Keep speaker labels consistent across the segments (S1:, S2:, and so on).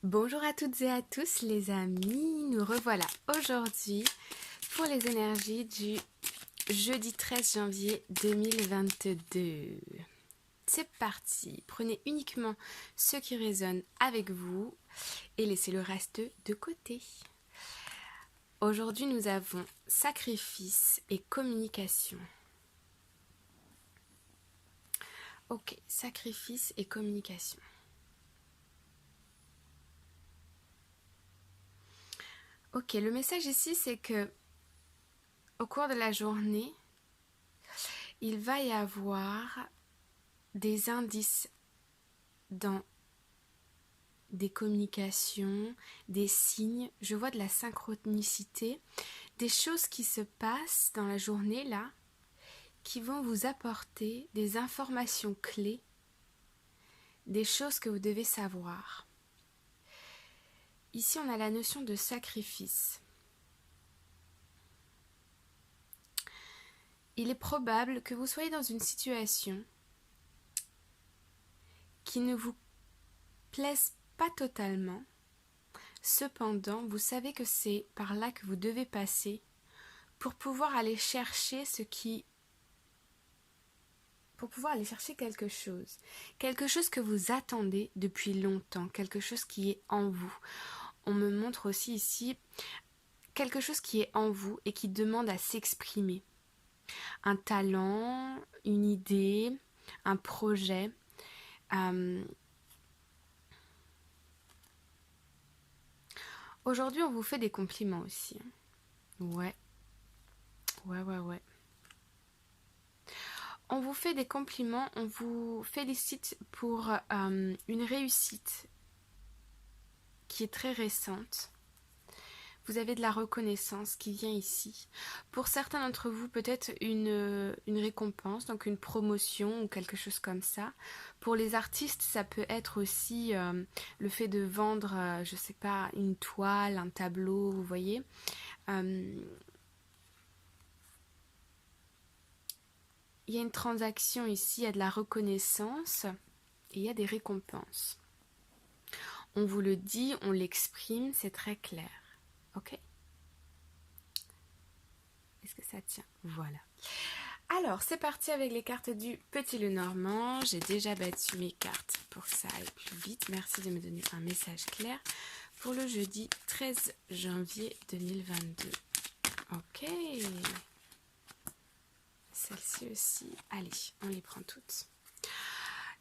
S1: Bonjour à toutes et à tous les amis, nous revoilà aujourd'hui pour les énergies du jeudi 13 janvier 2022. C'est parti, prenez uniquement ce qui résonne avec vous et laissez le reste de côté. Aujourd'hui nous avons sacrifice et communication. Ok, sacrifice et communication. Ok, le message ici c'est que au cours de la journée, il va y avoir des indices dans des communications, des signes, je vois de la synchronicité, des choses qui se passent dans la journée là, qui vont vous apporter des informations clés, des choses que vous devez savoir. Ici on a la notion de sacrifice. Il est probable que vous soyez dans une situation qui ne vous plaise pas totalement. Cependant, vous savez que c'est par là que vous devez passer pour pouvoir aller chercher pour pouvoir aller chercher quelque chose que vous attendez depuis longtemps, quelque chose qui est en vous. On me montre aussi ici quelque chose qui est en vous et qui demande à s'exprimer. Un talent, une idée, un projet. Aujourd'hui, on vous fait des compliments aussi. Ouais. On vous fait des compliments, on vous félicite pour une réussite qui est très récente. Vous avez de la reconnaissance qui vient ici. Pour certains d'entre vous, peut-être une récompense, donc une promotion ou quelque chose comme ça. Pour les artistes, ça peut être aussi le fait de vendre, je sais pas, une toile, un tableau, vous voyez. Il y a une transaction ici, il y a de la reconnaissance et il y a des récompenses. On vous le dit, on l'exprime, c'est très clair. Ok ? Est-ce que ça tient ? Voilà. Alors, c'est parti avec les cartes du Petit Lenormand. J'ai déjà battu mes cartes pour que ça aille plus vite. Merci de me donner un message clair pour le jeudi 13 janvier 2022. Ok. Celle-ci aussi. Allez, on les prend toutes.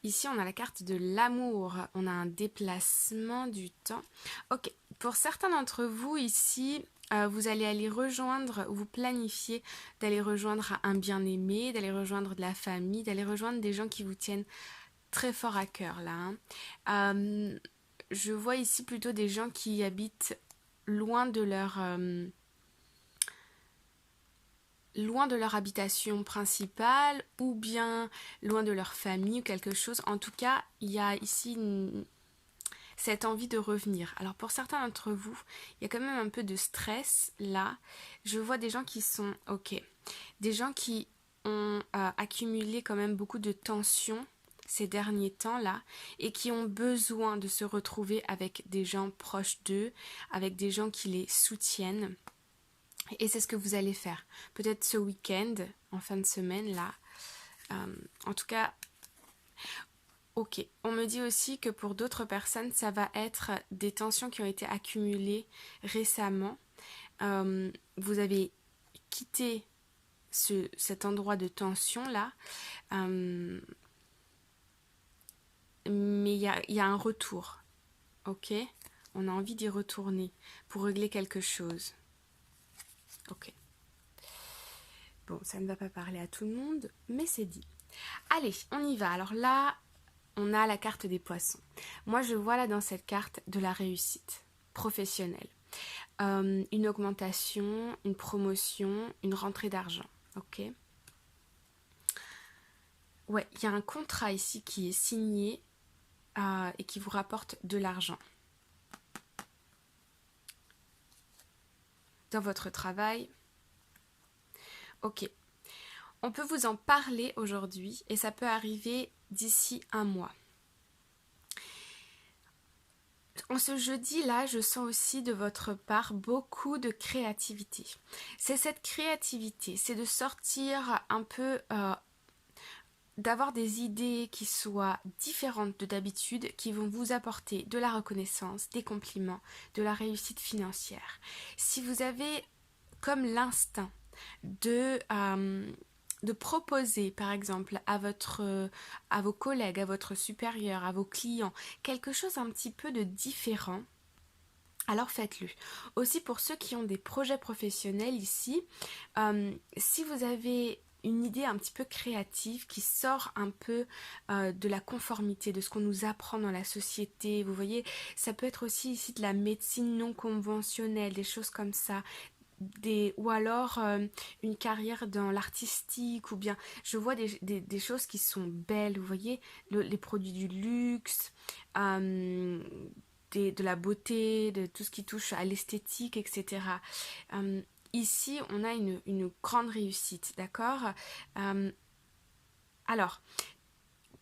S1: Ici, on a la carte de l'amour. On a un déplacement du temps. Ok. Pour certains d'entre vous ici, vous allez aller rejoindre, vous planifiez d'aller rejoindre un bien-aimé, d'aller rejoindre de la famille, d'aller rejoindre des gens qui vous tiennent très fort à cœur là. Je vois ici plutôt des gens qui habitent loin de leur habitation principale ou bien loin de leur famille ou quelque chose. En tout cas, il y a ici cette envie de revenir. Alors pour certains d'entre vous, il y a quand même un peu de stress là. Je vois des gens qui sont ok. Des gens qui ont accumulé quand même beaucoup de tensions ces derniers temps là et qui ont besoin de se retrouver avec des gens proches d'eux, avec des gens qui les soutiennent. Et c'est ce que vous allez faire. Peut-être ce week-end, en fin de semaine, là. En tout cas, ok. On me dit aussi que pour d'autres personnes, ça va être des tensions qui ont été accumulées récemment. Vous avez quitté cet endroit de tension, là. Mais il y a un retour. Ok ? On a envie d'y retourner pour régler quelque chose. Ok. Bon, ça ne va pas parler à tout le monde, mais c'est dit. Allez, on y va. Alors là, on a la carte des poissons. Moi, je vois là dans cette carte de la réussite professionnelle. Une augmentation, une promotion, une rentrée d'argent. Ok ? Ouais, il y a un contrat ici qui est signé et qui vous rapporte de l'argent. Dans votre travail. Ok. On peut vous en parler aujourd'hui et ça peut arriver d'ici un mois. En ce jeudi-là, je sens aussi de votre part beaucoup de créativité. C'est cette créativité, c'est de sortir un peu, d'avoir des idées qui soient différentes de d'habitude, qui vont vous apporter de la reconnaissance, des compliments, de la réussite financière. Si vous avez comme l'instinct de proposer par exemple à vos collègues, à votre supérieur, à vos clients, quelque chose un petit peu de différent, alors faites-le. Aussi pour ceux qui ont des projets professionnels ici, si vous avez une idée un petit peu créative qui sort un peu de la conformité, de ce qu'on nous apprend dans la société, vous voyez, ça peut être aussi ici de la médecine non conventionnelle, des choses comme ça, ou alors une carrière dans l'artistique, ou bien je vois des choses qui sont belles, vous voyez, les produits du luxe, euh, de la beauté, de tout ce qui touche à l'esthétique, etc. Euh, Ici, on a une grande réussite, d'accord. Euh, alors,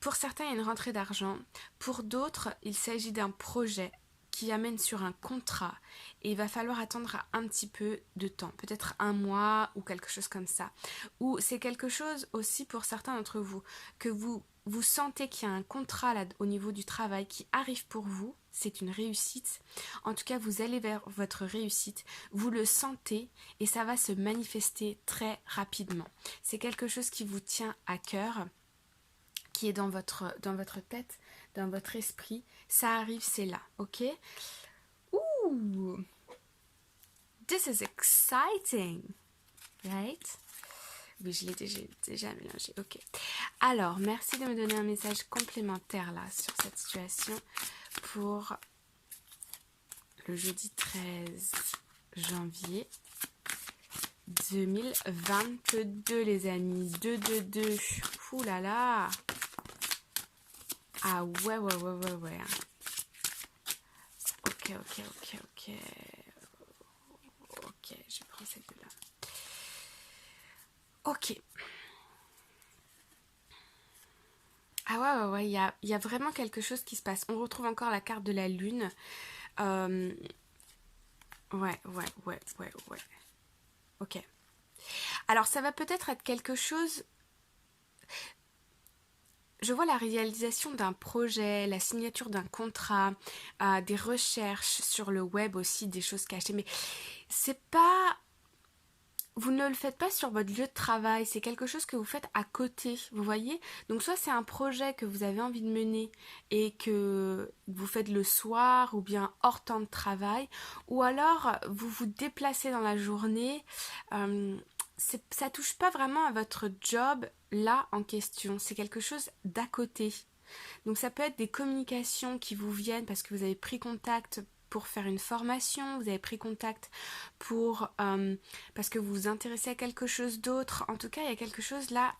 S1: pour certains, il y a une rentrée d'argent. Pour d'autres, il s'agit d'un projet qui amène sur un contrat et il va falloir attendre un petit peu de temps, peut-être un mois ou quelque chose comme ça. Ou c'est quelque chose aussi pour certains d'entre vous, que vous sentez qu'il y a un contrat là au niveau du travail qui arrive pour vous, c'est une réussite. En tout cas, vous allez vers votre réussite, vous le sentez et ça va se manifester très rapidement. C'est quelque chose qui vous tient à cœur, qui est dans votre tête, dans votre esprit, ça arrive, c'est là, ok? Ouh, this is exciting, right? Oui, je l'ai déjà mélangé, ok. Alors, merci de me donner un message complémentaire là sur cette situation pour le jeudi 13 janvier 2022, les amis. 2. Ouh là là. Ah ouais. Ok. Ok, je prends celle-là. Ok. Ah ouais, il y a vraiment quelque chose qui se passe. On retrouve encore la carte de la lune. Ouais. Ok. Alors ça va peut-être être quelque chose... Je vois la réalisation d'un projet, la signature d'un contrat, des recherches sur le web aussi, des choses cachées. Mais c'est pas... Vous ne le faites pas sur votre lieu de travail, c'est quelque chose que vous faites à côté, vous voyez? Donc soit c'est un projet que vous avez envie de mener et que vous faites le soir ou bien hors temps de travail, ou alors vous vous déplacez dans la journée. Ça touche pas vraiment à votre job là en question, c'est quelque chose d'à côté. Donc ça peut être des communications qui vous viennent parce que vous avez pris contact pour faire une formation, vous avez pris contact parce que vous vous intéressez à quelque chose d'autre. En tout cas, il y a quelque chose là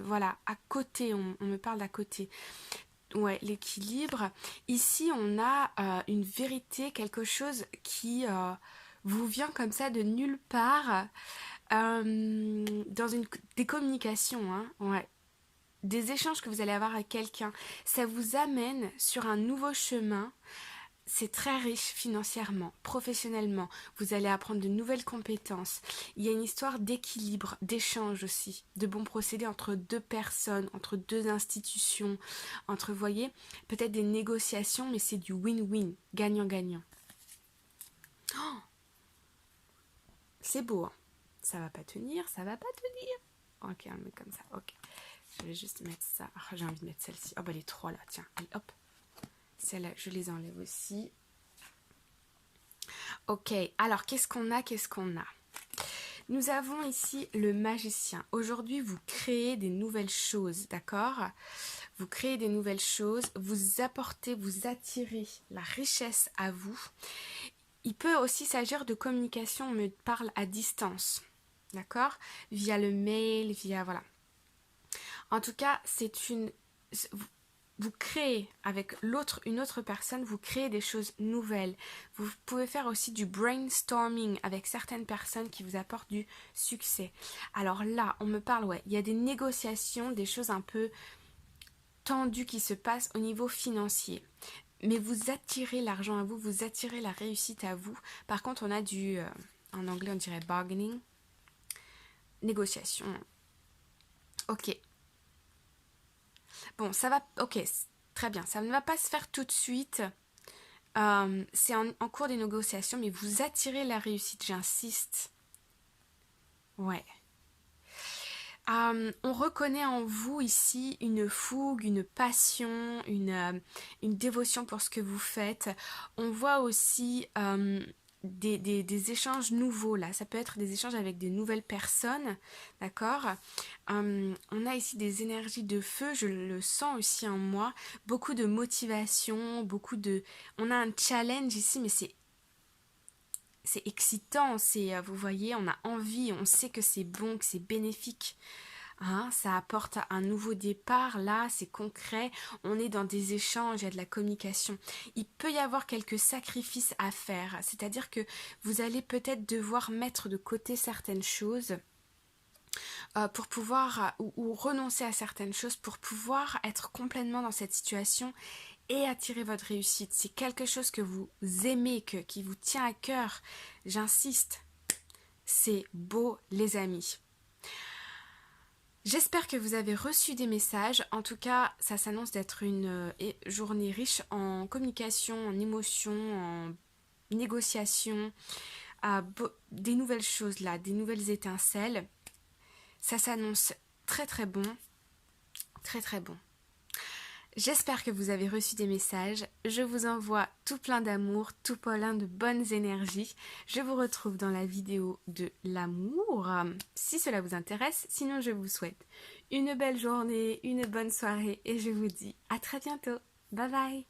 S1: voilà, à côté, on me parle d'à côté. Ouais, l'équilibre. Ici, on a une vérité, quelque chose qui vous vient comme ça de nulle part, des communications, hein, ouais, des échanges que vous allez avoir avec quelqu'un. Ça vous amène sur un nouveau chemin. C'est très riche financièrement, professionnellement. Vous allez apprendre de nouvelles compétences. Il y a une histoire d'équilibre, d'échange aussi, de bons procédés entre deux personnes, entre deux institutions, entre, vous voyez, peut-être des négociations, mais c'est du win-win, gagnant-gagnant. Oh, c'est beau, hein. Ça va pas tenir. Ok, on met comme ça, ok. Je vais juste mettre ça. Oh, j'ai envie de mettre celle-ci. Oh, bah les trois là, tiens. Allez, hop. Celles-là, je les enlève aussi. Ok, alors qu'est-ce qu'on a? Nous avons ici le magicien. Aujourd'hui, vous créez des nouvelles choses, d'accord? Vous créez des nouvelles choses, vous apportez, vous attirez la richesse à vous. Il peut aussi s'agir de communication, on me parle à distance, d'accord? Via le mail, voilà. En tout cas, vous créez avec une autre personne, vous créez des choses nouvelles. Vous pouvez faire aussi du brainstorming avec certaines personnes qui vous apportent du succès. Alors là, on me parle, ouais, il y a des négociations, des choses un peu tendues qui se passent au niveau financier. mais vous attirez l'argent à vous, vous attirez la réussite à vous. Par contre, on a en anglais on dirait bargaining, négociation. Ok. Bon, ça va, ok, très bien. Ça ne va pas se faire tout de suite. C'est en cours des négociations, mais vous attirez la réussite, j'insiste. Ouais. On reconnaît en vous ici une fougue, une passion, une dévotion pour ce que vous faites. On voit aussi des échanges nouveaux là. Ça peut être des échanges avec des nouvelles personnes, d'accord. On a ici des énergies de feu, je le sens aussi en moi. Beaucoup de motivation, On a un challenge ici, mais c'est excitant, vous voyez, on a envie, on sait que c'est bon, que c'est bénéfique. Hein, ça apporte un nouveau départ, là, c'est concret, on est dans des échanges, il y a de la communication. Il peut y avoir quelques sacrifices à faire, c'est-à-dire que vous allez peut-être devoir mettre de côté certaines choses pour pouvoir, ou renoncer à certaines choses pour pouvoir être complètement dans cette situation et attirer votre réussite. C'est quelque chose que vous aimez, qui vous tient à cœur. J'insiste, c'est beau les amis. J'espère que vous avez reçu des messages. En tout cas, ça s'annonce d'être une journée riche en communication, en émotions, en négociation, des nouvelles choses là, des nouvelles étincelles. Ça s'annonce très très bon, très très bon. J'espère que vous avez reçu des messages. Je vous envoie tout plein d'amour, tout plein de bonnes énergies. Je vous retrouve dans la vidéo de l'amour, si cela vous intéresse. Sinon, je vous souhaite une belle journée, une bonne soirée et je vous dis à très bientôt. Bye bye!